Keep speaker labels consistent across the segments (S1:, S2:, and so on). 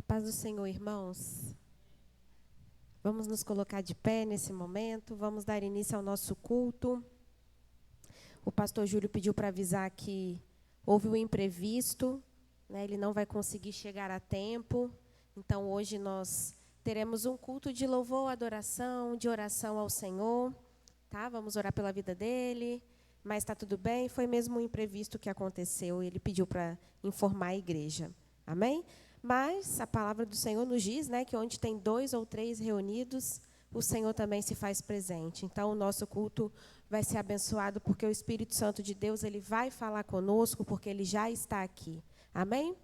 S1: Paz do Senhor, irmãos. Vamos nos colocar de pé nesse momento, vamos dar início ao nosso culto. O pastor Júlio pediu para avisar que houve um imprevisto, né? Ele não vai conseguir chegar a tempo. Então, hoje nós teremos um culto de louvor, adoração, de oração ao Senhor. Tá? Vamos orar pela vida dele, mas está tudo bem, foi mesmo um imprevisto que aconteceu. Ele pediu para informar a igreja. Amém? Mas a palavra do Senhor nos diz, né, que onde tem 2 ou 3 reunidos, o Senhor também se faz presente. Então, o nosso culto vai ser abençoado, porque o Espírito Santo de Deus ele vai falar conosco, porque ele já está aqui. Amém?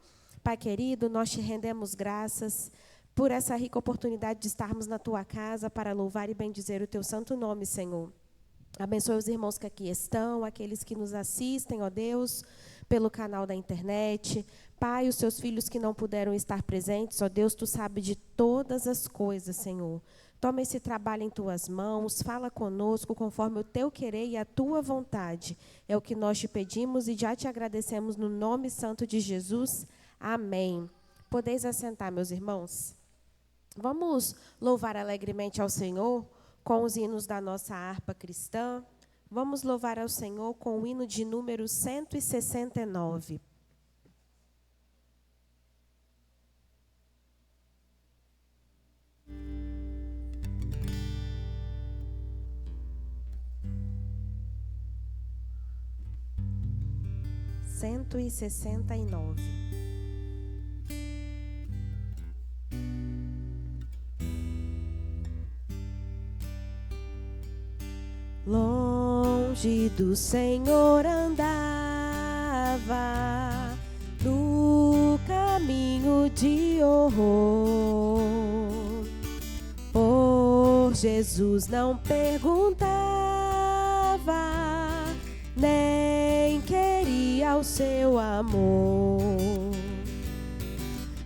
S1: Pai querido, nós te rendemos graças por essa rica oportunidade de estarmos na tua casa para louvar e bendizer o teu santo nome, Senhor. Abençoe os irmãos que aqui estão, aqueles que nos assistem, ó Deus, pelo canal da internet. Pai, os seus filhos que não puderam estar presentes, ó Deus, tu sabes de todas as coisas, Senhor. Toma esse trabalho em tuas mãos, fala conosco conforme o teu querer e a tua vontade. É o que nós te pedimos e já te agradecemos no nome santo de Jesus. Amém. Podeis assentar, meus irmãos. Vamos louvar alegremente ao Senhor com os hinos da nossa harpa cristã. Vamos louvar ao Senhor com o hino de número 169. Cento e 69. Longe do Senhor andava, no caminho de horror. Por Jesus não perguntava, nem queria o seu amor.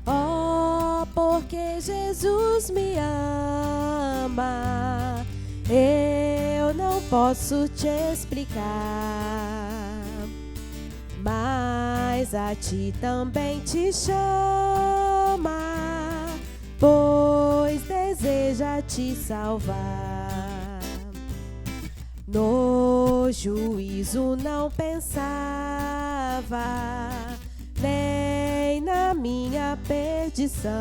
S1: Oh, porque Jesus me ama, eu não posso te explicar, mas a ti também te chama, pois deseja te salvar. No juízo não pensava, nem na minha perdição,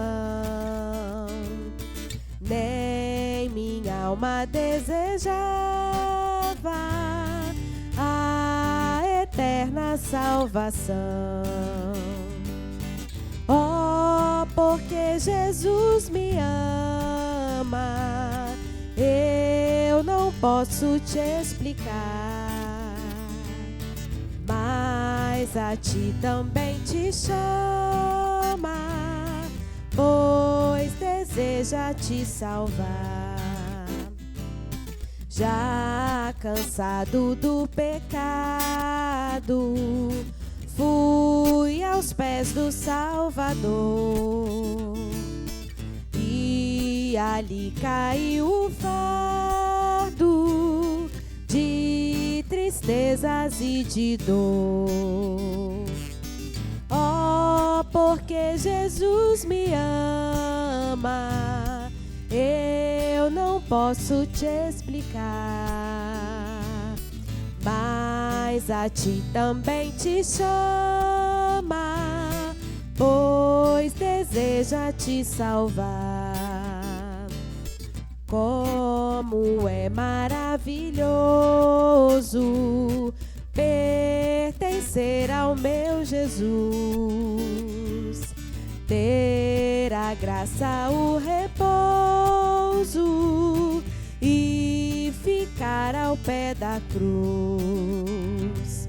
S1: nem minha alma desejava a eterna salvação. Oh, porque Jesus me ama, eu não posso te explicar, mas a ti também te chama, pois deseja te salvar. Já cansado do pecado, fui aos pés do Salvador, e ali caiu o fardo de tristezas e de dor. Oh, porque Jesus me ama, eu não posso te explicar, mas a ti também te chama, pois deseja te salvar. Como é maravilhoso pertencer ao meu Jesus, ter a graça, o repouso e ficar ao pé da cruz.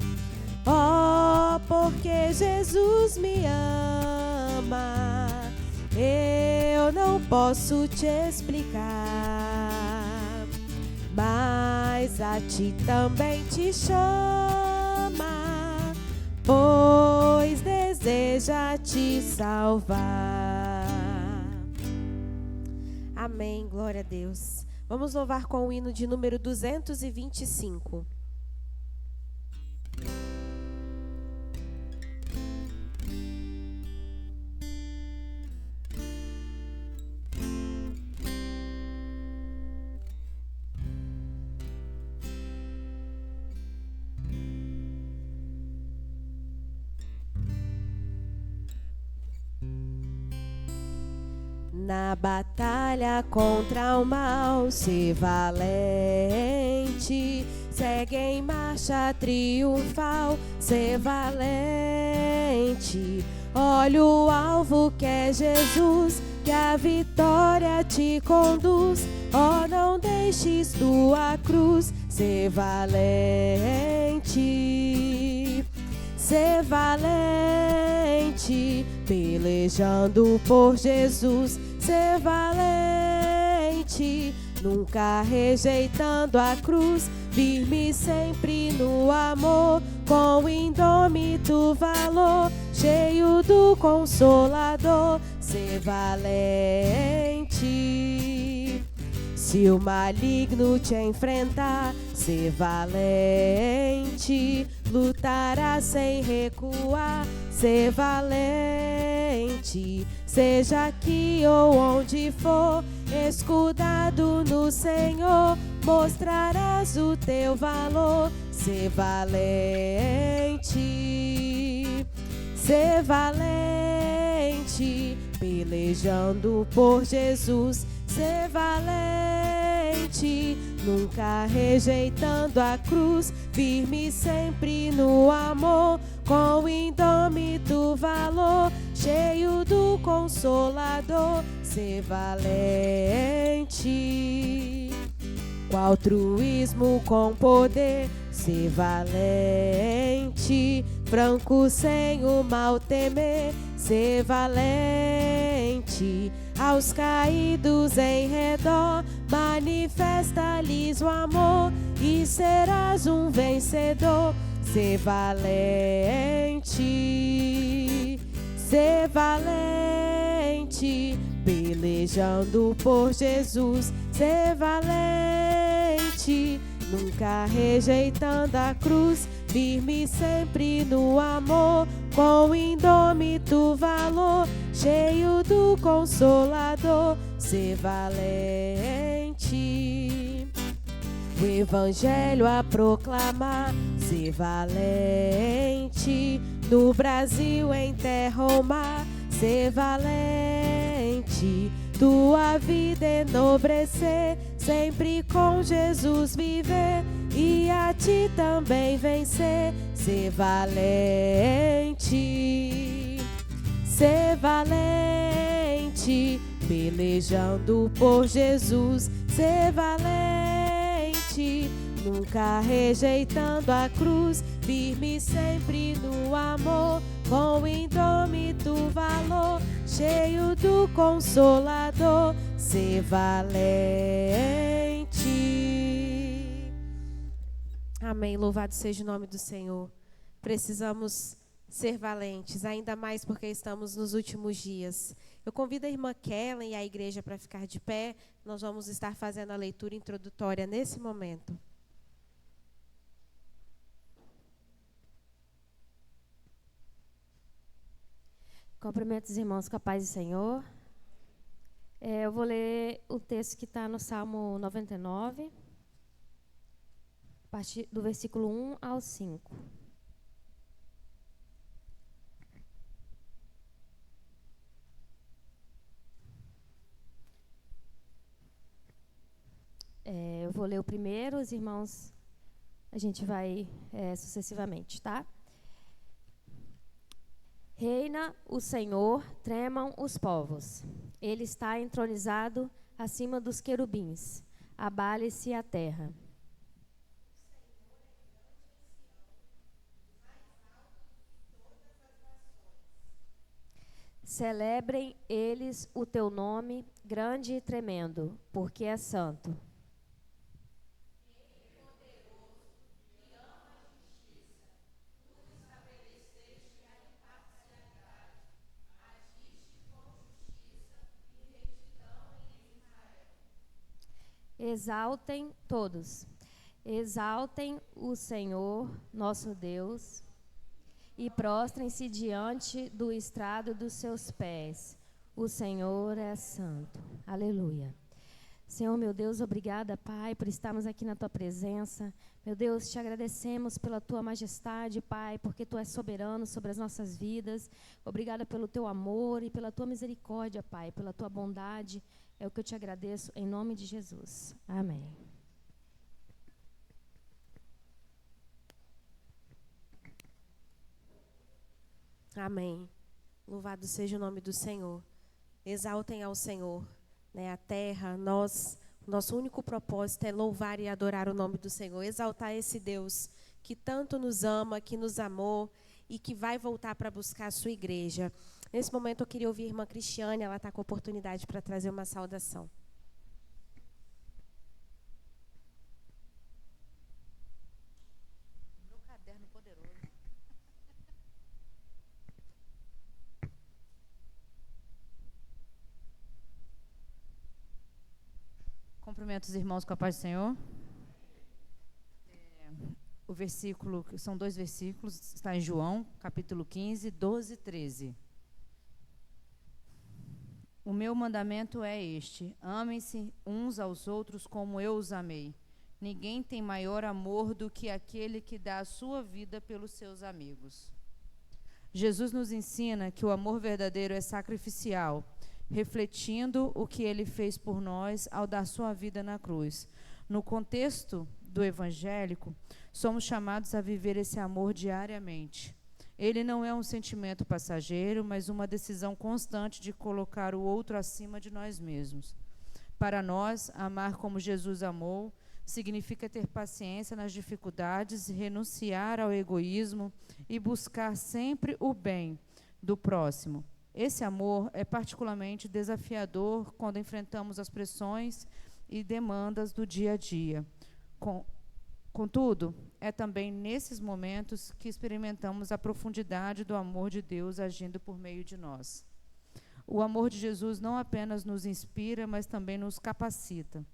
S1: Oh, porque Jesus me ama, eu não posso te explicar, mas a ti também te chama, pois deseja te salvar. Amém, glória a Deus. Vamos louvar com o hino de número 225. Na batalha contra o mal, ser valente. Segue em marcha triunfal, ser valente. Olha o alvo que é Jesus, que a vitória te conduz. Oh, não deixes tua cruz, ser valente. Ser valente, pelejando por Jesus. Ser valente, nunca rejeitando a cruz. Firme sempre no amor, com indômito valor, cheio do Consolador. Ser valente. Se o maligno te enfrentar, ser valente. Lutará sem recuar, ser valente. Seja aqui ou onde for, escudado no Senhor, mostrarás o teu valor. Ser valente. Ser valente, pelejando por Jesus. Ser valente, nunca rejeitando a cruz. Firme sempre no amor, com indômito valor, cheio do Consolador. Ser valente. Com altruísmo, com poder, ser valente. Franco sem o mal temer, ser valente. Aos caídos em redor, manifesta-lhes o amor e serás um vencedor. Ser valente. Ser valente, pelejando por Jesus. Ser valente, nunca rejeitando a cruz. Firme sempre no amor, com indômito valor, cheio do Consolador. Ser valente. O Evangelho a proclamar, ser valente. No Brasil, em terra ou mar, ser valente. Tua vida enobrecer, sempre com Jesus viver, e a ti também vencer. Ser valente. Ser valente, pelejando por Jesus. Ser valente, nunca rejeitando a cruz. Firme sempre no amor, com indômito valor, cheio do Consolador. Ser valente. Amém. Louvado seja o nome do Senhor. Precisamos ser valentes, ainda mais porque estamos nos últimos dias. Eu convido a irmã Kellen e a igreja para ficar de pé. Nós vamos estar fazendo a leitura introdutória nesse momento.
S2: Cumprimento os irmãos com a paz do Senhor. Eu vou ler o texto que está no Salmo 99, a partir do versículo 1 ao 5. Eu vou ler o primeiro, os irmãos, a gente vai sucessivamente, tá? Reina o Senhor, tremam os povos. Ele está entronizado acima dos querubins. Abale-se a terra. Celebrem eles o teu nome, grande e tremendo, porque é santo. Exaltem todos, exaltem o Senhor, nosso Deus, e prostrem-se diante do estrado dos seus pés. O Senhor é santo. Aleluia. Senhor, meu Deus, obrigada, Pai, por estarmos aqui na Tua presença. Meu Deus, te agradecemos pela Tua majestade, Pai, porque Tu és soberano sobre as nossas vidas. Obrigada pelo Teu amor e pela Tua misericórdia, Pai, pela Tua bondade. É o que eu te agradeço, em nome de Jesus. Amém.
S1: Amém. Louvado seja o nome do Senhor. Exaltem ao Senhor, né? A terra, nosso único propósito é louvar e adorar o nome do Senhor, exaltar esse Deus que tanto nos ama, que nos amou e que vai voltar para buscar a sua igreja. Nesse momento eu queria ouvir a irmã Cristiane, ela está com oportunidade para trazer uma saudação.
S3: Meu caderno poderoso. Cumprimento os irmãos com a paz do Senhor. O versículo, são 2 versículos, está em João, capítulo 15, 12 e 13. O meu mandamento é este: amem-se uns aos outros como eu os amei. Ninguém tem maior amor do que aquele que dá a sua vida pelos seus amigos. Jesus nos ensina que o amor verdadeiro é sacrificial, refletindo o que ele fez por nós ao dar sua vida na cruz. No contexto do evangélico, somos chamados a viver esse amor diariamente. Ele não é um sentimento passageiro, mas uma decisão constante de colocar o outro acima de nós mesmos. Para nós, amar como Jesus amou significa ter paciência nas dificuldades, renunciar ao egoísmo e buscar sempre o bem do próximo. Esse amor é particularmente desafiador quando enfrentamos as pressões e demandas do dia a dia. Contudo, é também nesses momentos que experimentamos a profundidade do amor de Deus agindo por meio de nós. O amor de Jesus não apenas nos inspira, mas também nos capacita.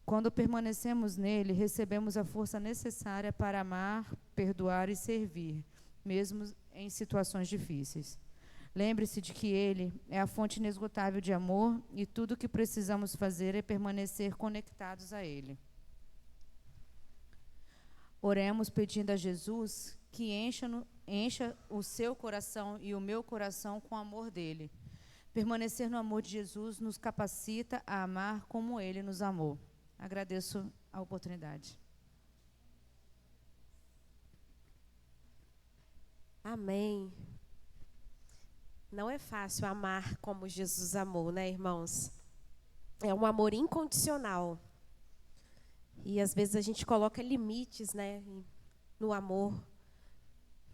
S3: Quando permanecemos nele, recebemos a força necessária para amar, perdoar e servir, mesmo em situações difíceis. Lembre-se de que ele é a fonte inesgotável de amor e tudo o que precisamos fazer é permanecer conectados a ele. Oremos pedindo a Jesus que encha o seu coração e o meu coração com o amor dele. Permanecer no amor de Jesus nos capacita a amar como ele nos amou. Agradeço a oportunidade.
S1: Amém. Não é fácil amar como Jesus amou, né, irmãos? É um amor incondicional. E às vezes a gente coloca limites, né, no amor.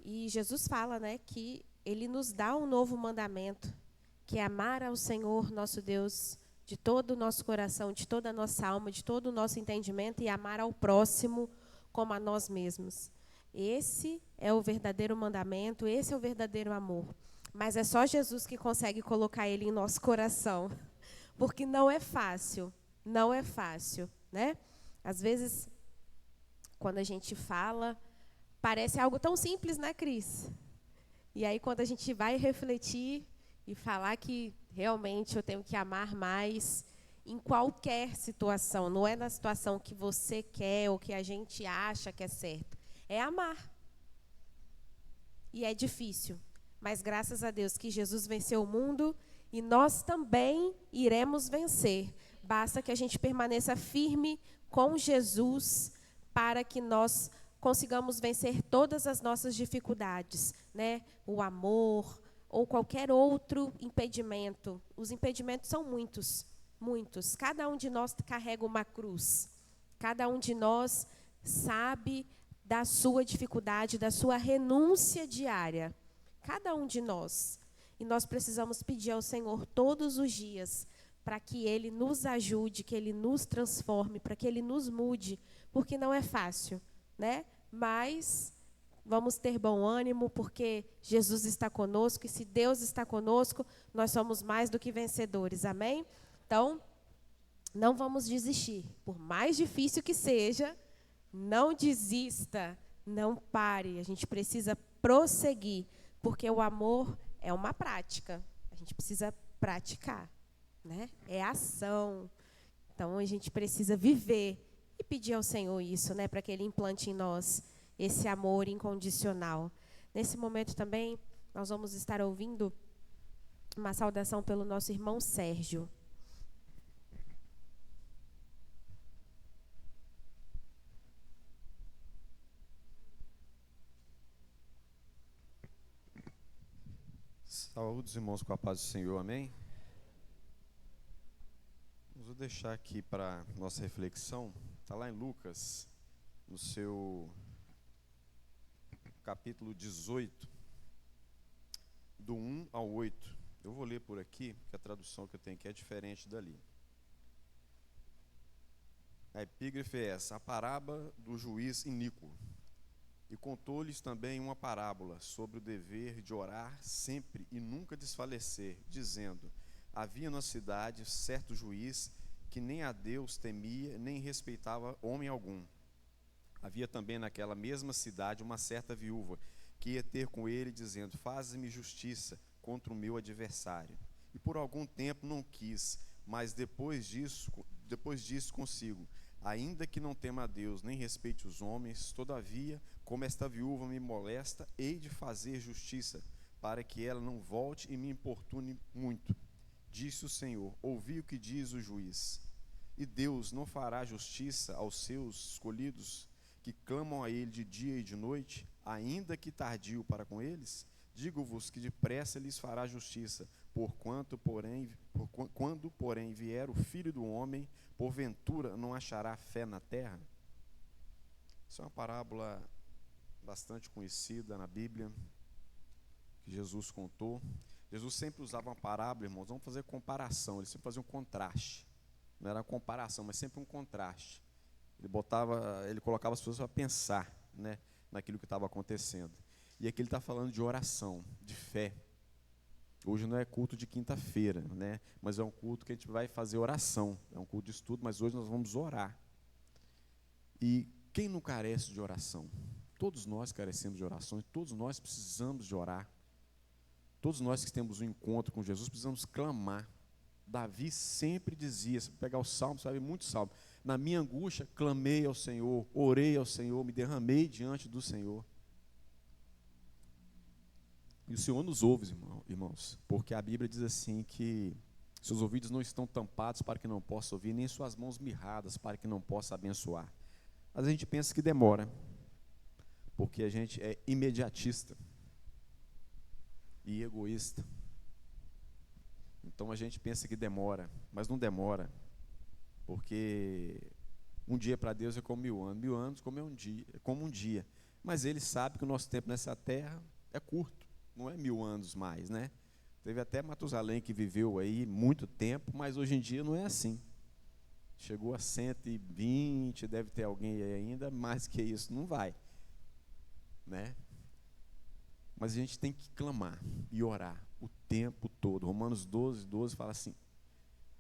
S1: E Jesus fala, né, que ele nos dá um novo mandamento, que é amar ao Senhor nosso Deus de todo o nosso coração, de toda a nossa alma, de todo o nosso entendimento e amar ao próximo como a nós mesmos. Esse é o verdadeiro mandamento, esse é o verdadeiro amor. Mas é só Jesus que consegue colocar ele em nosso coração, porque não é fácil, né? Às vezes, quando a gente fala, parece algo tão simples, né, Cris? E aí, quando a gente vai refletir e falar que realmente eu tenho que amar mais em qualquer situação, não é na situação que você quer ou que a gente acha que é certo, é amar. E é difícil, mas graças a Deus que Jesus venceu o mundo e nós também iremos vencer. Basta que a gente permaneça firme com Jesus para que nós consigamos vencer todas as nossas dificuldades, né? O amor ou qualquer outro impedimento. Os impedimentos são muitos, muitos. Cada um de nós carrega uma cruz. Cada um de nós sabe da sua dificuldade, da sua renúncia diária. Cada um de nós. E nós precisamos pedir ao Senhor todos os dias para que Ele nos ajude, que Ele nos transforme, para que Ele nos mude, porque não é fácil, né? Mas vamos ter bom ânimo, porque Jesus está conosco, e se Deus está conosco, nós somos mais do que vencedores, amém? Então, não vamos desistir, por mais difícil que seja, não desista, não pare, a gente precisa prosseguir, porque o amor é uma prática, a gente precisa praticar. Né? É ação. Então, a gente precisa viver e pedir ao Senhor isso, né, para que Ele implante em nós esse amor incondicional. Nesse momento também, nós vamos estar ouvindo uma saudação pelo nosso irmão Sérgio.
S4: Saúde, irmãos, com a paz do Senhor, amém? Vou deixar aqui para nossa reflexão, está lá em Lucas, no seu capítulo 18, do 1 ao 8. Eu vou ler por aqui, porque a tradução que eu tenho aqui é diferente dali. A epígrafe é essa: a parábola do juiz iníquo. E contou-lhes também uma parábola sobre o dever de orar sempre e nunca desfalecer, dizendo: havia na cidade certo juiz que nem a Deus temia, nem respeitava homem algum. Havia também naquela mesma cidade uma certa viúva, que ia ter com ele, dizendo: faze-me justiça contra o meu adversário. E por algum tempo não quis, mas depois disse consigo: ainda que não tema a Deus, nem respeite os homens, todavia, como esta viúva me molesta, hei de fazer justiça, para que ela não volte e me importune muito. Disse o Senhor: ouvi o que diz o juiz. E Deus não fará justiça aos seus escolhidos, que clamam a Ele de dia e de noite, ainda que tardio para com eles? Digo-vos que depressa lhes fará justiça, quando, porém, vier o Filho do Homem, porventura não achará fé na terra? Isso é uma parábola bastante conhecida na Bíblia, que Jesus contou. Jesus sempre usava uma parábola, irmãos, vamos fazer comparação, ele sempre fazia um contraste. Não era uma comparação, mas sempre um contraste. Ele colocava as pessoas para pensar, né, naquilo que estava acontecendo. E aqui ele está falando de oração, de fé. Hoje não é culto de quinta-feira, né, mas é um culto que a gente vai fazer oração. É um culto de estudo, mas hoje nós vamos orar. E quem não carece de oração? Todos nós carecemos de oração, e todos nós precisamos de orar. Todos nós que temos um encontro com Jesus precisamos clamar. Davi sempre dizia, se pegar o salmo, sabe, muito salmo: na minha angústia clamei ao Senhor, orei ao Senhor, me derramei diante do Senhor. E o Senhor nos ouve, irmãos, porque a Bíblia diz assim que seus ouvidos não estão tampados para que não possa ouvir, nem suas mãos mirradas para que não possa abençoar. Mas a gente pensa que demora, porque a gente é imediatista e egoísta. Então a gente pensa que demora, mas não demora, porque um dia para Deus é como 1000 anos como um dia. Mas Ele sabe que o nosso tempo nessa terra é curto, não é 1000 anos mais, né? Teve até Matusalém que viveu aí muito tempo, mas hoje em dia não é assim. Chegou a 120, deve ter alguém aí ainda, mais que isso não vai, né? Mas a gente tem que clamar e orar o tempo todo. Romanos 12 fala assim: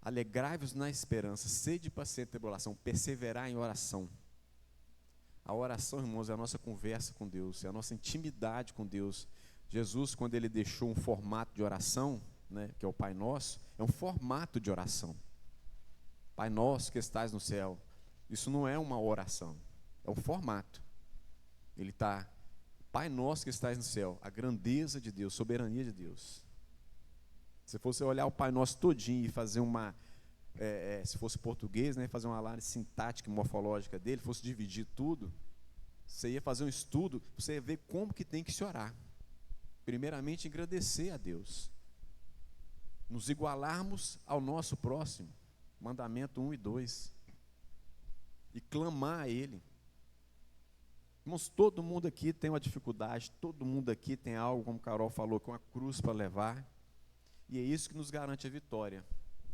S4: alegrai-vos na esperança, sede paciente em tribulação, perseverar em oração. A oração, irmãos, é a nossa conversa com Deus, é a nossa intimidade com Deus. Jesus, quando ele deixou um formato de oração, né, que é o Pai Nosso, é um formato de oração. Pai Nosso que estás no céu. Isso não é uma oração, é um formato. Ele está: Pai Nosso que estás no céu, a grandeza de Deus, soberania de Deus. Se fosse olhar o Pai Nosso todinho e fazer se fosse português, né, fazer uma análise sintática e morfológica dele, fosse dividir tudo, você ia fazer um estudo, você ia ver como que tem que se orar. Primeiramente, agradecer a Deus, nos igualarmos ao nosso próximo, mandamento 1 e 2, e clamar a Ele. Irmãos, todo mundo aqui tem uma dificuldade, todo mundo aqui tem algo, como Carol falou, com uma cruz para levar, e é isso que nos garante a vitória,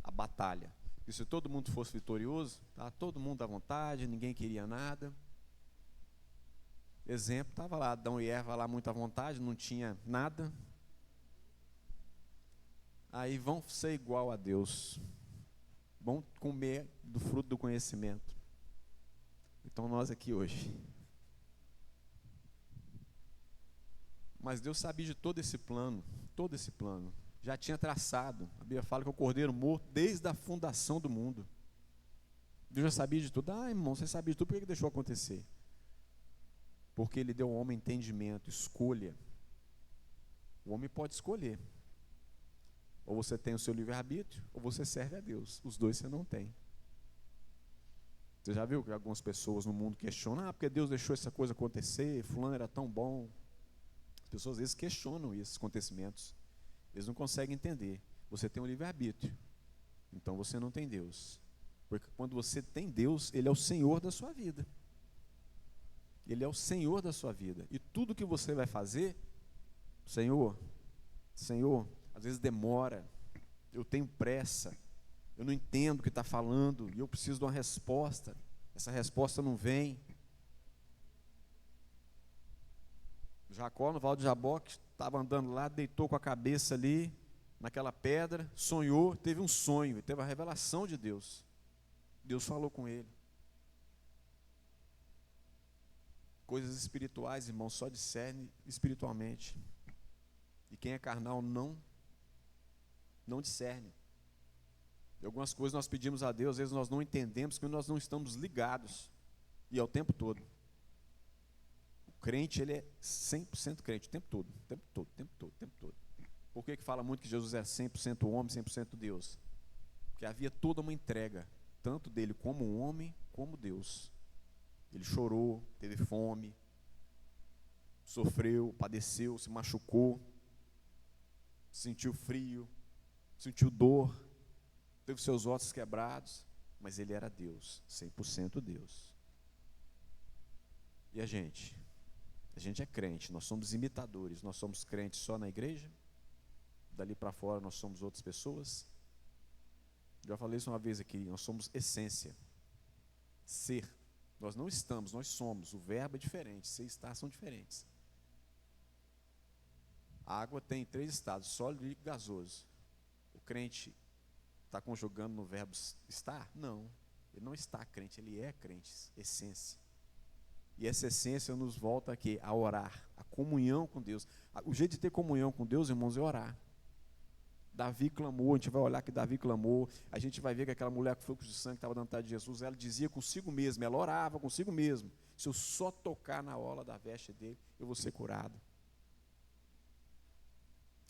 S4: a batalha. E se todo mundo fosse vitorioso, tá, todo mundo à vontade, ninguém queria nada. Exemplo, estava lá Adão e Eva lá muito à vontade, não tinha nada. Aí vão ser igual a Deus, vão comer do fruto do conhecimento. Então nós aqui hoje. Mas Deus sabia de todo esse plano, já tinha traçado. A Bíblia fala que o Cordeiro morto desde a fundação do mundo. Deus já sabia de tudo. Ah, irmão, você sabia de tudo, por que deixou acontecer? Porque ele deu ao homem entendimento, escolha. O homem pode escolher. Ou você tem o seu livre-arbítrio, ou você serve a Deus. Os dois você não tem. Você já viu que algumas pessoas no mundo questionam, porque Deus deixou essa coisa acontecer, fulano era tão bom. As pessoas às vezes questionam esses acontecimentos. Eles não conseguem entender. Você tem um livre-arbítrio, então você não tem Deus. Porque quando você tem Deus, Ele é o Senhor da sua vida. Ele é o Senhor da sua vida. E tudo que você vai fazer, Senhor, às vezes demora, eu tenho pressa, eu não entendo o que está falando, e eu preciso de uma resposta, essa resposta não vem. Jacó, no Val de Jaboque, estava andando lá, deitou com a cabeça ali, naquela pedra, sonhou, teve um sonho, teve a revelação de Deus. Deus falou com ele. Coisas espirituais, irmão, só discerne espiritualmente. E quem é carnal não discerne. E algumas coisas nós pedimos a Deus, às vezes nós não entendemos, porque nós não estamos ligados. E é o tempo todo. O crente, ele é 100% crente, o tempo todo, o tempo todo, o tempo todo, o tempo todo. Por que fala muito que Jesus é 100% homem, 100% Deus? Porque havia toda uma entrega, tanto dele como homem, como Deus. Ele chorou, teve fome, sofreu, padeceu, se machucou, sentiu frio, sentiu dor, teve seus ossos quebrados, mas ele era Deus, 100% Deus. E a gente? A gente é crente, nós somos imitadores, nós somos crentes só na igreja, dali para fora nós somos outras pessoas. Já falei isso uma vez aqui, nós somos essência, ser. Nós não estamos, nós somos, o verbo é diferente, ser e estar são diferentes. A água tem 3 estados, sólido, líquido e gasoso. O crente está conjugando no verbo estar? Não, ele não está crente, ele é crente, essência. E essa essência nos volta aqui a orar, a comunhão com Deus. O jeito de ter comunhão com Deus, irmãos, é orar. Davi clamou, a gente vai olhar que Davi clamou, a gente vai ver que aquela mulher com fluxo de sangue que estava dando vontade de Jesus, ela dizia consigo mesma, ela orava consigo mesma, se eu só tocar na orla da veste dele, eu vou ser curado.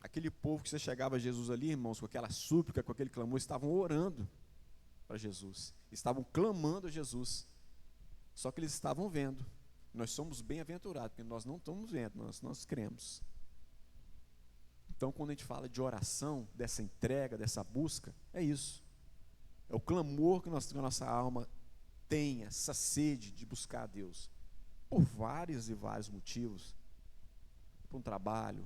S4: Aquele povo que você chegava a Jesus ali, irmãos, com aquela súplica, com aquele clamor, estavam orando para Jesus, estavam clamando a Jesus, só que eles estavam vendo. Nós somos bem-aventurados, porque nós não estamos vendo, nós cremos. Então, quando a gente fala de oração, dessa entrega, dessa busca, é isso. É o clamor que a nossa alma tem, essa sede de buscar a Deus. Por vários e vários motivos. Por um trabalho,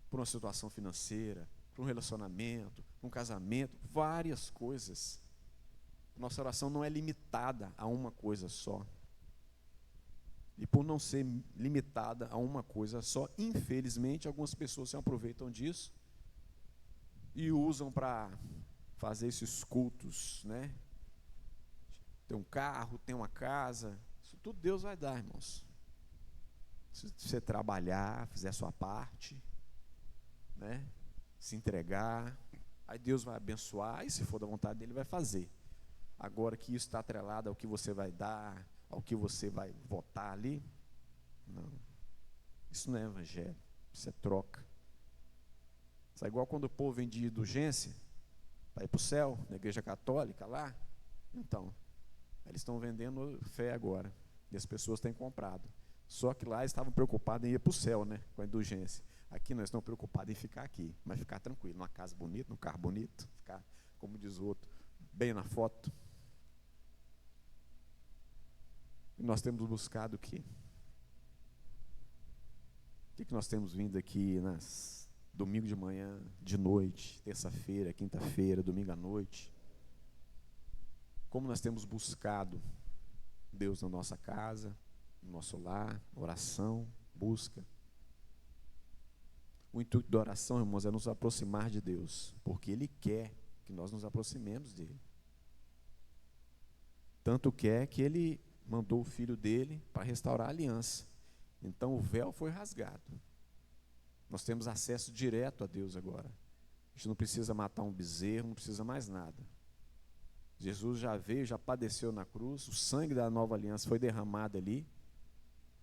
S4: por uma situação financeira, por um relacionamento, por um casamento, várias coisas. Nossa oração não é limitada a uma coisa só. E por não ser limitada a uma coisa só, infelizmente, algumas pessoas se aproveitam disso e usam para fazer esses cultos, né? Tem um carro, tem uma casa, isso tudo Deus vai dar, irmãos. Se você trabalhar, fizer a sua parte, né? Se entregar, aí Deus vai abençoar, e se for da vontade dele, vai fazer. Agora que isso está atrelado ao que você vai dar, ao que você vai votar ali, não, isso não é evangelho, isso é troca. Isso é igual quando o povo vem de indulgência para ir para o céu, na igreja católica lá, então, eles estão vendendo fé agora, e as pessoas têm comprado, só que lá eles estavam preocupados em ir para o céu, né, com a indulgência. Aqui nós estamos preocupados em ficar aqui, mas ficar tranquilo, numa casa bonita, num carro bonito, ficar, como diz o outro, bem na foto. E nós temos buscado o quê? O que nós temos vindo aqui domingo de manhã, de noite, terça-feira, quinta-feira, domingo à noite? Como nós temos buscado Deus na nossa casa, no nosso lar, oração, busca. O intuito da oração, irmãos, é nos aproximar de Deus, porque Ele quer que nós nos aproximemos dEle. Tanto quer que Ele mandou o Filho dele para restaurar a aliança. Então o véu foi rasgado. Nós temos acesso direto a Deus agora. A gente não precisa matar um bezerro, não precisa mais nada. Jesus já veio, já padeceu na cruz, o sangue da nova aliança foi derramado ali.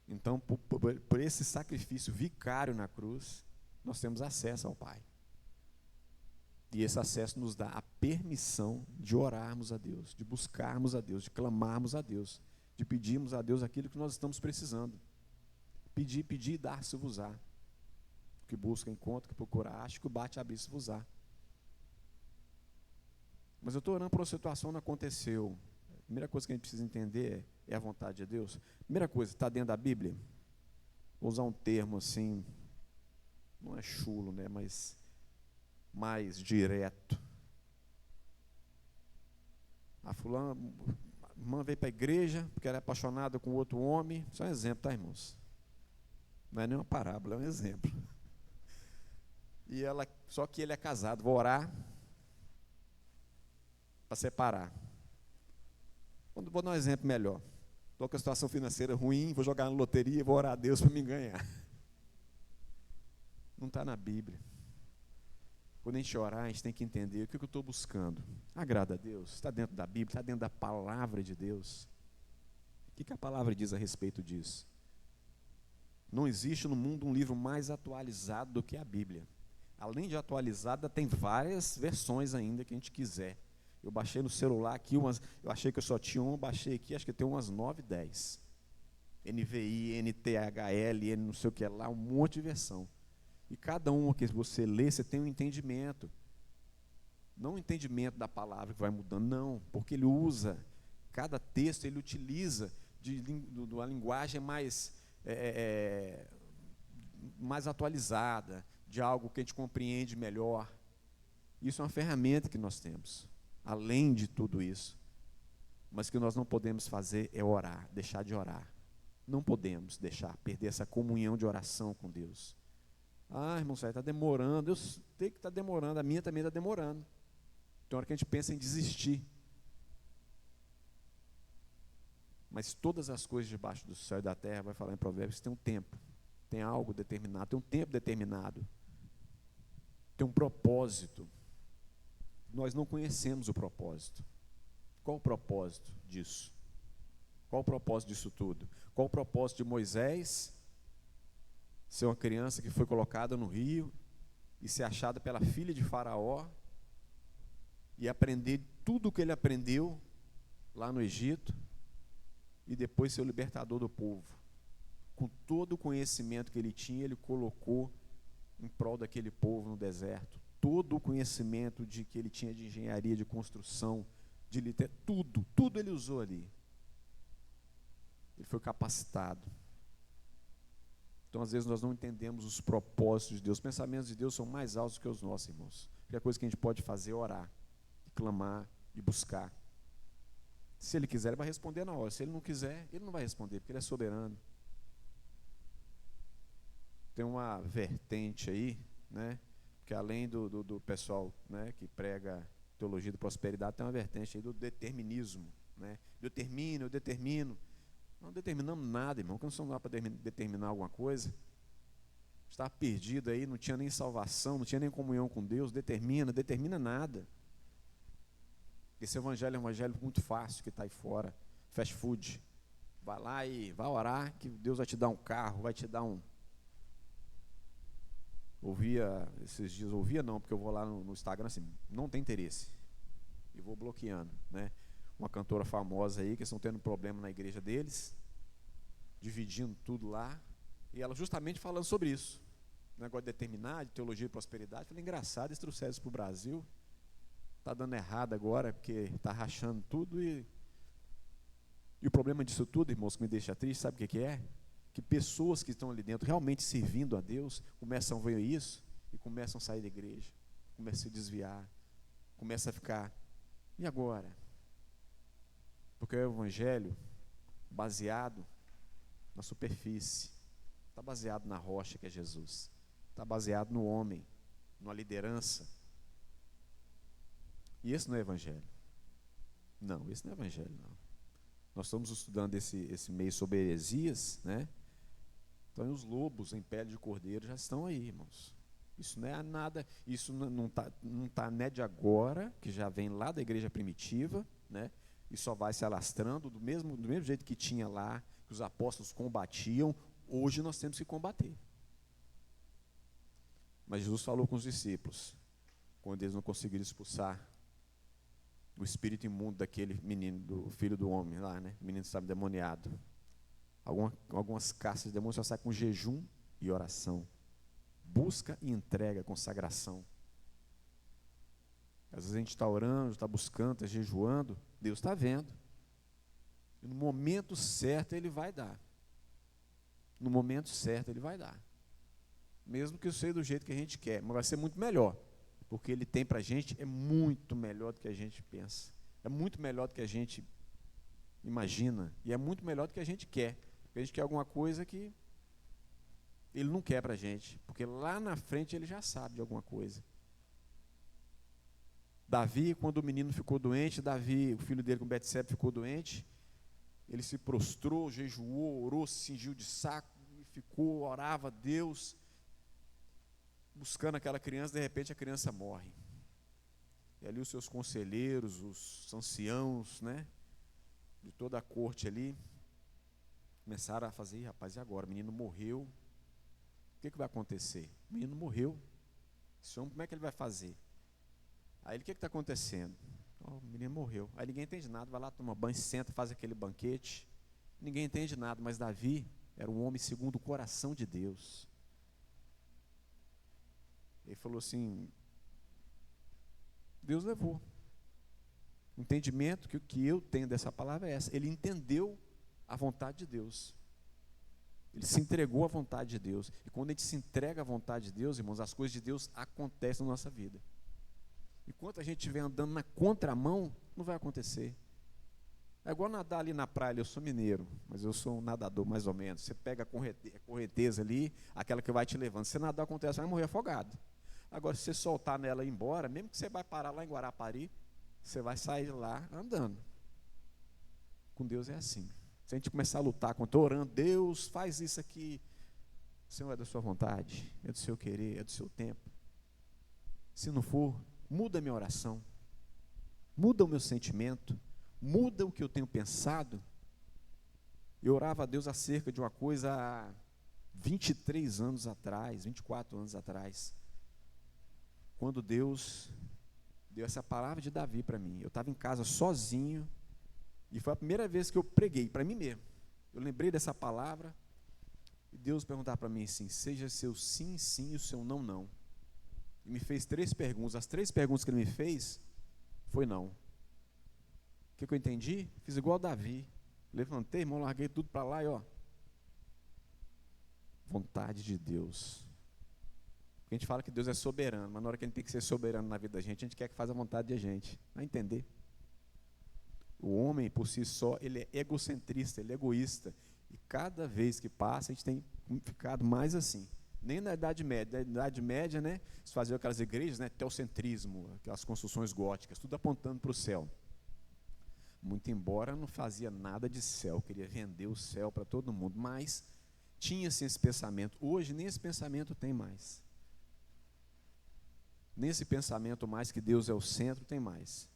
S4: Então, por esse sacrifício vicário na cruz, nós temos acesso ao Pai. E esse acesso nos dá a permissão de orarmos a Deus, de buscarmos a Deus, de clamarmos a Deus, de pedirmos a Deus aquilo que nós estamos precisando. Pedir, pedir e dar-se-vos-á. O que busca, encontra, o que procura, acha, o que bate, abre-se-vos-á. Mas eu estou orando por uma situação que não aconteceu. A primeira coisa que a gente precisa entender é a vontade de Deus. Primeira coisa, está dentro da Bíblia? Vou usar um termo assim, não é chulo, né, mas mais direto. A irmã veio para a igreja porque era apaixonada com outro homem. Isso é um exemplo, tá, irmãos? Não é nem uma parábola, é um exemplo. E ela, só que ele é casado, vou orar para separar. Vou dar um exemplo melhor. Estou com a situação financeira ruim, vou jogar na loteria, vou orar a Deus para me ganhar. Não está na Bíblia. Quando a gente orar, a gente tem que entender o que eu estou buscando. Agrada a Deus? Está dentro da Bíblia? Está dentro da palavra de Deus? O que a palavra diz a respeito disso? Não existe no mundo um livro mais atualizado do que a Bíblia. Além de atualizada, tem várias versões ainda que a gente quiser. Eu baixei no celular aqui, eu achei que eu só tinha uma, baixei aqui, acho que tem umas 9, 10. NVI, NTHL, N não sei o que lá, um monte de versão. E cada uma que você lê, você tem um entendimento. Não o entendimento da palavra que vai mudando, não, porque ele usa, cada texto ele utiliza de uma linguagem mais atualizada, de algo que a gente compreende melhor. Isso é uma ferramenta que nós temos, além de tudo isso. Mas o que nós não podemos fazer é orar, deixar de orar. Não podemos deixar, perder essa comunhão de oração com Deus. Ah, irmão, está demorando. Eu sei que está demorando, a minha também está demorando. Tem hora que a gente pensa em desistir. Mas todas as coisas debaixo do céu e da terra, vai falar em Provérbios, tem um tempo, tem algo determinado, tem um tempo determinado, tem um propósito. Nós não conhecemos o propósito. Qual o propósito disso? Qual o propósito disso tudo? Qual o propósito de Moisés ser uma criança que foi colocada no rio e ser achada pela filha de Faraó e aprender tudo o que ele aprendeu lá no Egito e depois ser o libertador do povo? Com todo o conhecimento que ele tinha, ele colocou em prol daquele povo no deserto. Todo o conhecimento que ele tinha de engenharia, de construção, de literatura, tudo ele usou ali. Ele foi capacitado. Então, às vezes, nós não entendemos os propósitos de Deus. Os pensamentos de Deus são mais altos que os nossos, irmãos. A única coisa que a gente pode fazer é orar, clamar e buscar. Se Ele quiser, Ele vai responder na hora. Se Ele não quiser, Ele não vai responder, porque Ele é soberano. Tem uma vertente aí, né? Que além do pessoal, né, que prega teologia da prosperidade, tem uma vertente aí do determinismo, né? Eu determino. Não determinamos nada, irmão. Quando não dá para determinar alguma coisa, estava perdido aí, não tinha nem salvação, não tinha nem comunhão com Deus. Determina nada. Esse evangelho é um evangelho muito fácil que está aí fora, fast food. Vai lá e vai orar que Deus vai te dar um carro, vai te dar um... Esses dias, porque eu vou lá no Instagram assim, não tem interesse. E vou bloqueando, né? Uma cantora famosa aí, que estão tendo problema na igreja deles, dividindo tudo lá, e ela justamente falando sobre isso, negócio de determinar, de teologia e prosperidade. Falei, engraçado, eles trouxeram isso para o Brasil, está dando errado agora, porque está rachando tudo, e o problema disso tudo, irmãos, que me deixa triste, sabe o que é? Que pessoas que estão ali dentro, realmente servindo a Deus, começam a ver isso, e começam a sair da igreja, começam a se desviar, começam a ficar, e agora? Porque é o evangelho baseado na superfície, está baseado na rocha que é Jesus, está baseado no homem, numa liderança. E esse não é evangelho. Não, esse não é evangelho, não. Nós estamos estudando esse mês sobre heresias, né? Então os lobos em pele de cordeiro já estão aí, irmãos. Isso não é nada, isso não tá, não é de agora, que já vem lá da igreja primitiva. né? E só vai se alastrando do mesmo jeito que tinha lá, que os apóstolos combatiam, hoje nós temos que combater. Mas Jesus falou com os discípulos, quando eles não conseguiram expulsar o espírito imundo daquele menino, do filho do homem lá, né? O menino estava endemoniado. Algumas castas de demônios só saem com jejum e oração. Busca e entrega, consagração. Às vezes a gente está orando, está buscando, está jejuando, Deus está vendo. E no momento certo Ele vai dar. No momento certo Ele vai dar. Mesmo que eu seja do jeito que a gente quer, mas vai ser muito melhor. Porque Ele tem para a gente, é muito melhor do que a gente pensa. É muito melhor do que a gente imagina. E é muito melhor do que a gente quer. Porque a gente quer alguma coisa que Ele não quer para a gente. Porque lá na frente Ele já sabe de alguma coisa. Davi, quando o menino ficou doente, Davi, o filho dele com Betsebe ficou doente, ele se prostrou, jejuou, orou, se cingiu de saco, e ficou, orava a Deus, buscando aquela criança. De repente a criança morre. E ali os seus conselheiros, os anciãos, né, de toda a corte ali, começaram a fazer: rapaz, e agora? O menino morreu, o que vai acontecer? O menino morreu, esse homem, como é que ele vai fazer? Aí ele: o que está acontecendo? O menino morreu. Aí ninguém entende nada, vai lá, toma banho, senta, faz aquele banquete. Ninguém entende nada, mas Davi era um homem segundo o coração de Deus. Ele falou assim: Deus levou. O entendimento que eu tenho dessa palavra é essa. Ele entendeu a vontade de Deus. Ele se entregou à vontade de Deus. E quando a gente se entrega à vontade de Deus, irmãos, as coisas de Deus acontecem na nossa vida. Enquanto a gente estiver andando na contramão, não vai acontecer. É igual nadar ali na praia. Eu sou mineiro, mas eu sou um nadador mais ou menos. Você pega a correnteza ali, aquela que vai te levando. Se você nadar, acontece, você vai morrer afogado. Agora, se você soltar nela e ir embora, mesmo que você vai parar lá em Guarapari, você vai sair lá andando. Com Deus é assim. Se a gente começar a lutar, quando estou orando, Deus, faz isso aqui. Senhor, é da sua vontade, é do seu querer, é do seu tempo. Se não for, muda a minha oração, muda o meu sentimento, muda o que eu tenho pensado. Eu orava a Deus acerca de uma coisa há 23 anos atrás, 24 anos atrás, quando Deus deu essa palavra de Davi para mim. Eu estava em casa sozinho, e foi a primeira vez que eu preguei para mim mesmo. Eu lembrei dessa palavra, e Deus perguntava para mim assim: seja seu sim, sim, e o seu não, não. E me fez 3 perguntas. As 3 perguntas que ele me fez foi não. O que eu entendi? Fiz igual Davi. Levantei, irmão, larguei tudo para lá e ó. Vontade de Deus. Porque a gente fala que Deus é soberano, mas na hora que a gente tem que ser soberano na vida da gente, a gente quer que faça a vontade de a gente. Vai entender? O homem, por si só, ele é egocentrista, ele é egoísta. E cada vez que passa, a gente tem ficado mais assim. Nem na Idade Média. Na Idade Média, né, se faziam aquelas igrejas, né, teocentrismo, aquelas construções góticas, tudo apontando para o céu. Muito embora não fazia nada de céu, queria vender o céu para todo mundo, mas tinha-se esse pensamento. Hoje nem esse pensamento tem mais. Nesse pensamento mais que Deus é o centro, tem mais.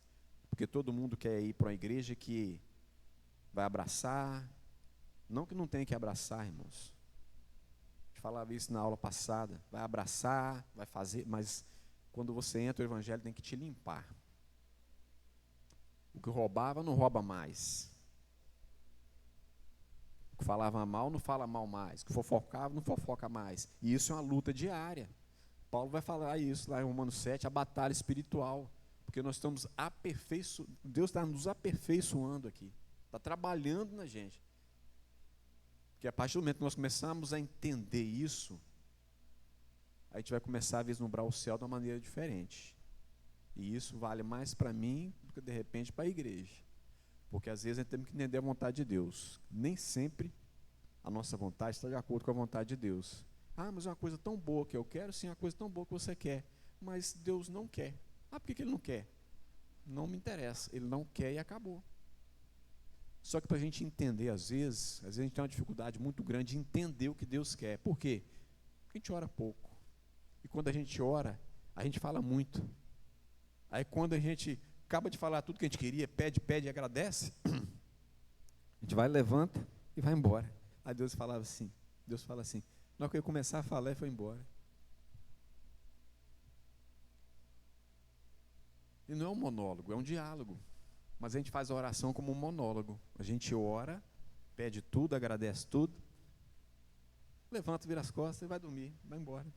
S4: Porque todo mundo quer ir para uma igreja que vai abraçar. Não que não tenha que abraçar, irmãos. A gente falava isso na aula passada. Vai abraçar, vai fazer, mas quando você entra, o evangelho tem que te limpar. O que roubava, não rouba mais. O que falava mal, não fala mal mais. O que fofocava, não fofoca mais. E isso é uma luta diária. Paulo vai falar isso lá em Romanos 7, a batalha espiritual. Porque nós estamos aperfeiçoando, Deus está nos aperfeiçoando aqui. Está trabalhando na gente. Porque a partir do momento que nós começamos a entender isso, a gente vai começar a vislumbrar o céu de uma maneira diferente. E isso vale mais para mim do que, de repente, para a igreja. Porque, às vezes, a gente tem que entender a vontade de Deus. Nem sempre a nossa vontade está de acordo com a vontade de Deus. Ah, mas é uma coisa tão boa que eu quero, sim, é uma coisa tão boa que você quer. Mas Deus não quer. Ah, por que Ele não quer? Não me interessa. Ele não quer e acabou. Só que para a gente entender, às vezes a gente tem uma dificuldade muito grande de entender o que Deus quer. Por quê? Porque a gente ora pouco. E quando a gente ora, a gente fala muito. Aí quando a gente acaba de falar tudo que a gente queria, pede e agradece. A gente vai, levanta e vai embora. Aí Deus fala assim, na hora que eu começar a falar, ele foi embora. E não é um monólogo, é um diálogo. Mas a gente faz a oração como um monólogo. A gente ora, pede tudo, agradece tudo, levanta, vira as costas e vai dormir, vai embora.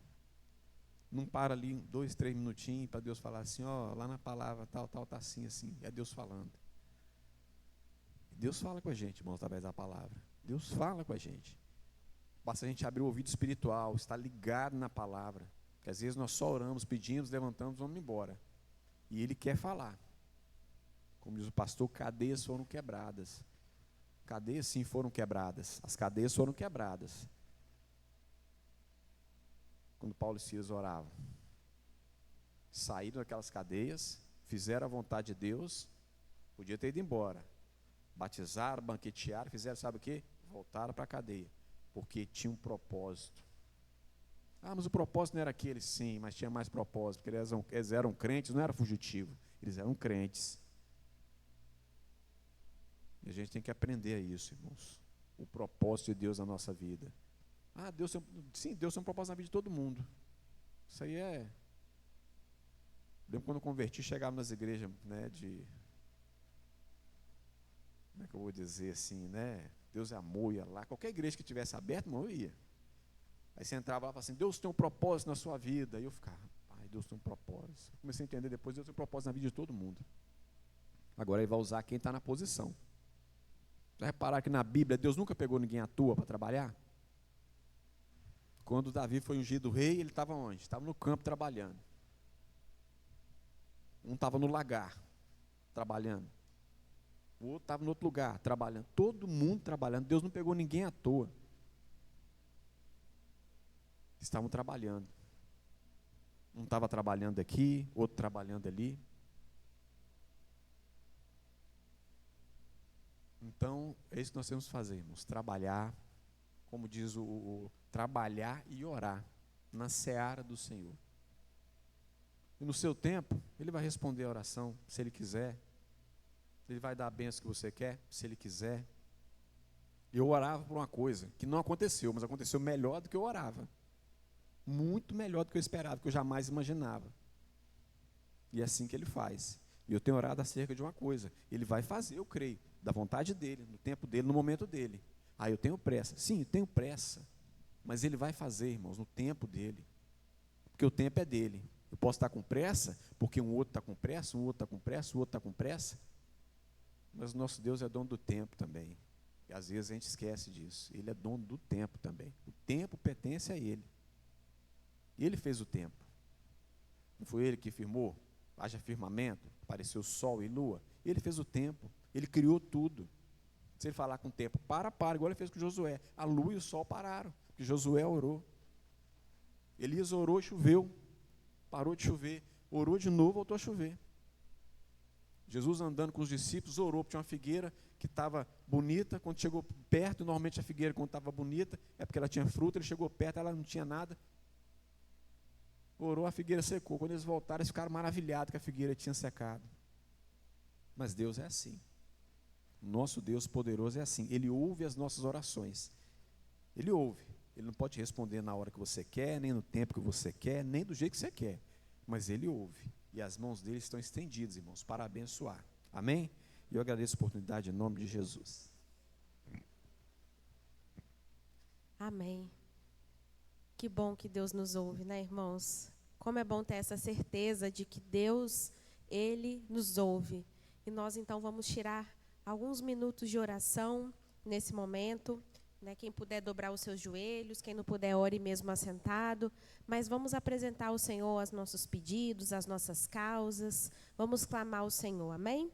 S4: Não para ali 2, 3 minutinhos para Deus falar assim, ó, lá na palavra tal, tá assim, assim. É Deus falando. Deus fala com a gente, irmãos, através da palavra. Deus fala com a gente. Basta a gente abrir o ouvido espiritual, estar ligado na palavra. Porque às vezes nós só oramos, pedimos, levantamos, vamos embora. E Ele quer falar. Como diz o pastor, cadeias foram quebradas. Cadeias sim foram quebradas. As cadeias foram quebradas. Quando Paulo e Silas oravam. Saíram daquelas cadeias, fizeram a vontade de Deus, podia ter ido embora. Batizaram, banquetearam, fizeram, sabe o quê? Voltaram para a cadeia. Porque tinha um propósito. Ah, mas o propósito não era aquele, sim, mas tinha mais propósito, porque eles eram crentes, não era fugitivo, eles eram crentes. E a gente tem que aprender a isso, irmãos. O propósito de Deus na nossa vida. Ah, Deus tem um propósito na vida de todo mundo. Isso aí é... Lembro quando eu converti, chegava nas igrejas, né, como é que eu vou dizer assim, né? Deus é amor, ia lá. Qualquer igreja que tivesse aberta, irmão, eu ia. Aí você entrava lá e falava assim, Deus tem um propósito na sua vida. Aí eu ficava, pai, Deus tem um propósito. Eu comecei a entender depois, Deus tem um propósito na vida de todo mundo. Agora Ele vai usar quem está na posição. Vai reparar que na Bíblia, Deus nunca pegou ninguém à toa para trabalhar? Quando Davi foi ungido rei, ele estava onde? Estava no campo trabalhando. Um estava no lagar, trabalhando. O outro estava no outro lugar, trabalhando. Todo mundo trabalhando. Deus não pegou ninguém à toa. Estavam trabalhando. Um estava trabalhando aqui, outro trabalhando ali. Então, é isso que nós temos que fazer, irmãos. Trabalhar, como diz trabalhar e orar na seara do Senhor. E no seu tempo, Ele vai responder a oração, se Ele quiser. Ele vai dar a bênção que você quer, se Ele quiser. Eu orava por uma coisa que não aconteceu, mas aconteceu melhor do que eu orava. Muito melhor do que eu esperava, que eu jamais imaginava. E é assim que Ele faz. E eu tenho orado acerca de uma coisa. Ele vai fazer, eu creio, da vontade dEle, no tempo dEle, no momento dEle. Ah, eu tenho pressa. Sim, eu tenho pressa. Mas Ele vai fazer, irmãos, no tempo dEle. Porque o tempo é dEle. Eu posso estar com pressa, porque um outro está com pressa, um outro está com pressa, o outro está com pressa. Mas o nosso Deus é dono do tempo também. E às vezes a gente esquece disso. Ele é dono do tempo também. O tempo pertence a Ele. Ele fez o tempo. Não foi Ele que firmou? Haja firmamento, apareceu sol e lua. Ele fez o tempo. Ele criou tudo. Se Ele falar com o tempo, para, igual Ele fez com Josué. A lua e o sol pararam, porque Josué orou. Elias orou e choveu. Parou de chover. Orou de novo, voltou a chover. Jesus andando com os discípulos, orou, porque tinha uma figueira que estava bonita. Quando chegou perto, normalmente a figueira, quando estava bonita, é porque ela tinha fruta. Ele chegou perto, ela não tinha nada. Orou, a figueira secou. Quando eles voltaram, eles ficaram maravilhados que a figueira tinha secado. Mas Deus é assim. O nosso Deus poderoso é assim. Ele ouve as nossas orações. Ele ouve. Ele não pode responder na hora que você quer, nem no tempo que você quer, nem do jeito que você quer. Mas Ele ouve. E as mãos dele estão estendidas, irmãos, para abençoar. Amém? E eu agradeço a oportunidade em nome de Jesus.
S1: Amém. Que bom que Deus nos ouve, né, irmãos? Como é bom ter essa certeza de que Deus, Ele nos ouve. E nós, então, vamos tirar alguns minutos de oração nesse momento. Né? Quem puder dobrar os seus joelhos, quem não puder, ore mesmo assentado. Mas vamos apresentar ao Senhor os nossos pedidos, as nossas causas. Vamos clamar ao Senhor, amém?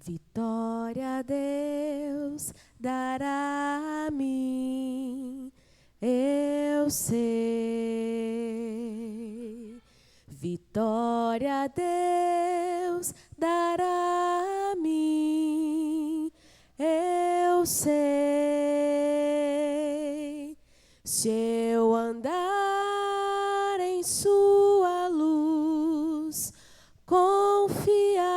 S1: Vitória a Deus dará a mim, eu sei. Vitória a Deus dará a mim, eu sei. Se eu andar em sua luz, confiar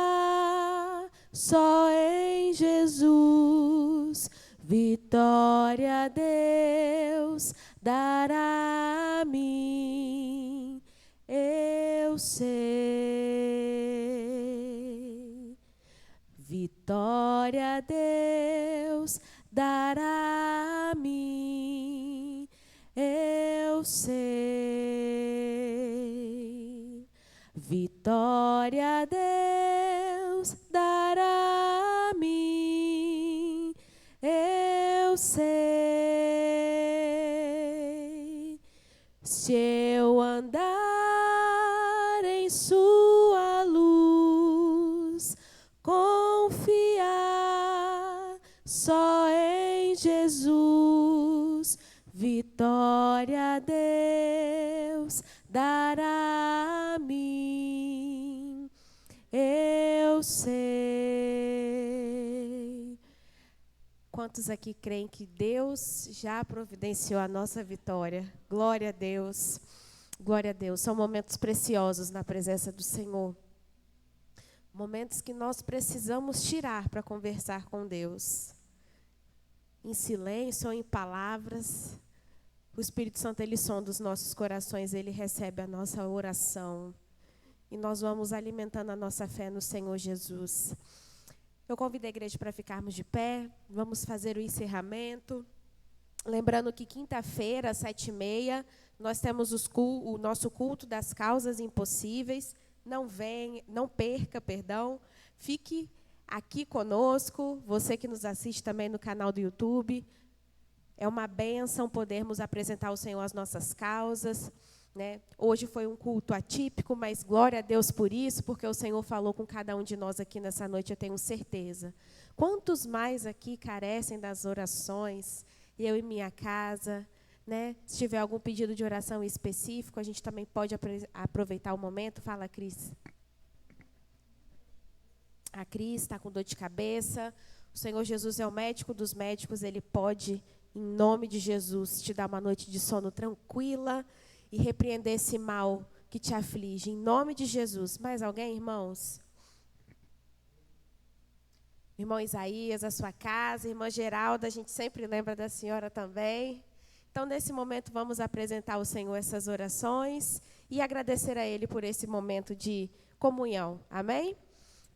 S1: só em Jesus, vitória a Deus dará a mim, eu sei. Vitória a Deus dará a mim, eu sei. Vitória a Deus dará a mim, eu sei. Se eu andar em sua luz, confiar só em Jesus, vitória a Deus dará a mim, eu sei. Quantos aqui creem que Deus já providenciou a nossa vitória? Glória a Deus, glória a Deus. São momentos preciosos na presença do Senhor. Momentos que nós precisamos tirar para conversar com Deus. Em silêncio ou em palavras, o Espírito Santo, ele sonda os nossos corações, ele recebe a nossa oração. E nós vamos alimentando a nossa fé no Senhor Jesus. Eu convido a igreja para ficarmos de pé, vamos fazer o encerramento. Lembrando que quinta-feira, às 7h30, nós temos o nosso culto das causas impossíveis. Não perca, fique aqui conosco, você que nos assiste também no canal do YouTube. É uma bênção podermos apresentar ao Senhor as nossas causas, né? Hoje foi um culto atípico, mas glória a Deus por isso, porque o Senhor falou com cada um de nós aqui nessa noite, eu tenho certeza. Quantos mais aqui carecem das orações, eu e minha casa, né? Se tiver algum pedido de oração específico, a gente também pode aproveitar o momento. Fala, Cris. A Cris está com dor de cabeça. O Senhor Jesus é o médico dos médicos, Ele pode, em nome de Jesus, te dar uma noite de sono tranquila e repreender esse mal que te aflige, em nome de Jesus. Mais alguém, irmãos? Irmão Isaías, a sua casa, irmã Geralda, a gente sempre lembra da senhora também. Então, nesse momento, vamos apresentar ao Senhor essas orações e agradecer a Ele por esse momento de comunhão. Amém?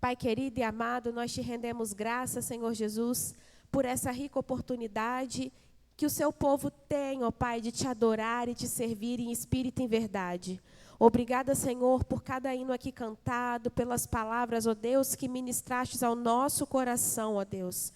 S1: Pai querido e amado, nós te rendemos graças, Senhor Jesus, por essa rica oportunidade que o seu povo tem, ó Pai, de te adorar e te servir em espírito e em verdade. Obrigada, Senhor, por cada hino aqui cantado, pelas palavras, ó Deus, que ministrastes ao nosso coração, ó Deus.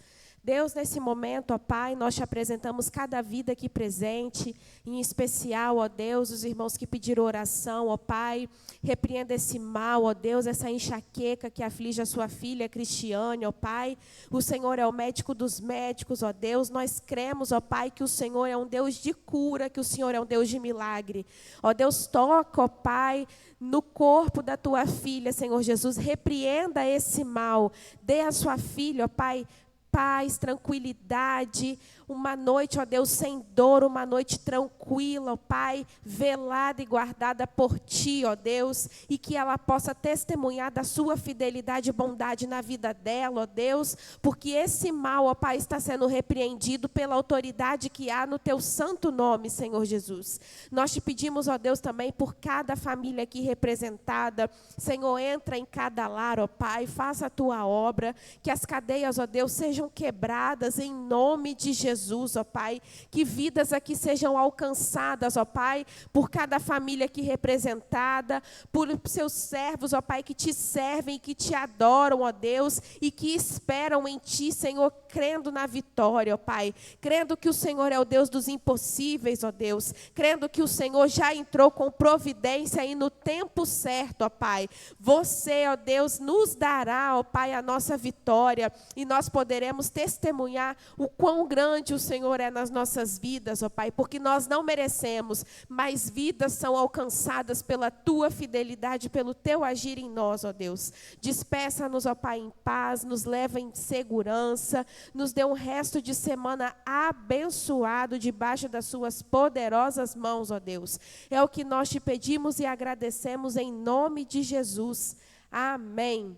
S1: Deus, nesse momento, ó Pai, nós te apresentamos cada vida aqui presente, em especial, ó Deus, os irmãos que pediram oração, ó Pai, repreenda esse mal, ó Deus, essa enxaqueca que aflige a sua filha Cristiane, ó Pai. O Senhor é o médico dos médicos, ó Deus. Nós cremos, ó Pai, que o Senhor é um Deus de cura, que o Senhor é um Deus de milagre. Ó Deus, toca, ó Pai, no corpo da tua filha, Senhor Jesus, repreenda esse mal, dê à sua filha, ó Pai, paz, tranquilidade, uma noite, ó Deus, sem dor, uma noite tranquila, ó Pai, velada e guardada por Ti, ó Deus, e que ela possa testemunhar da Sua fidelidade e bondade na vida dela, ó Deus, porque esse mal, ó Pai, está sendo repreendido pela autoridade que há no Teu santo nome, Senhor Jesus. Nós te pedimos, ó Deus, também por cada família aqui representada, Senhor, entra em cada lar, ó Pai, faça a Tua obra, que as cadeias, ó Deus, sejam quebradas em nome de Jesus, ó Pai, que vidas aqui sejam alcançadas, ó Pai, por cada família aqui representada, por seus servos, ó Pai, que te servem, que te adoram, ó Deus, e que esperam em Ti, Senhor, crendo na vitória, ó Pai, crendo que o Senhor é o Deus dos impossíveis, ó Deus, crendo que o Senhor já entrou com providência e no tempo certo, ó Pai, você, ó Deus, nos dará, ó Pai, a nossa vitória e nós poderemos testemunhar o quão grande o Senhor é nas nossas vidas, ó Pai, porque nós não merecemos, mas vidas são alcançadas pela tua fidelidade, pelo teu agir em nós, ó Deus. Despeça-nos, ó Pai, em paz, nos leva em segurança, nos dê um resto de semana abençoado debaixo das suas poderosas mãos, ó Deus. É o que nós te pedimos e agradecemos em nome de Jesus. Amém.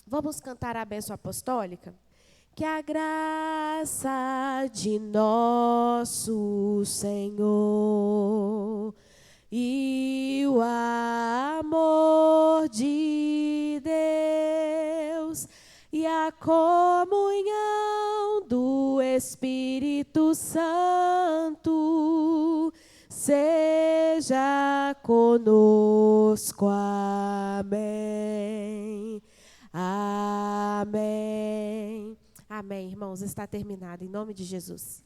S1: Vamos cantar a bênção apostólica? Que a graça de nosso Senhor e o amor de Deus e a comunhão do Espírito Santo seja conosco. Amém. Amém. Amém, irmãos. Está terminado. Em nome de Jesus.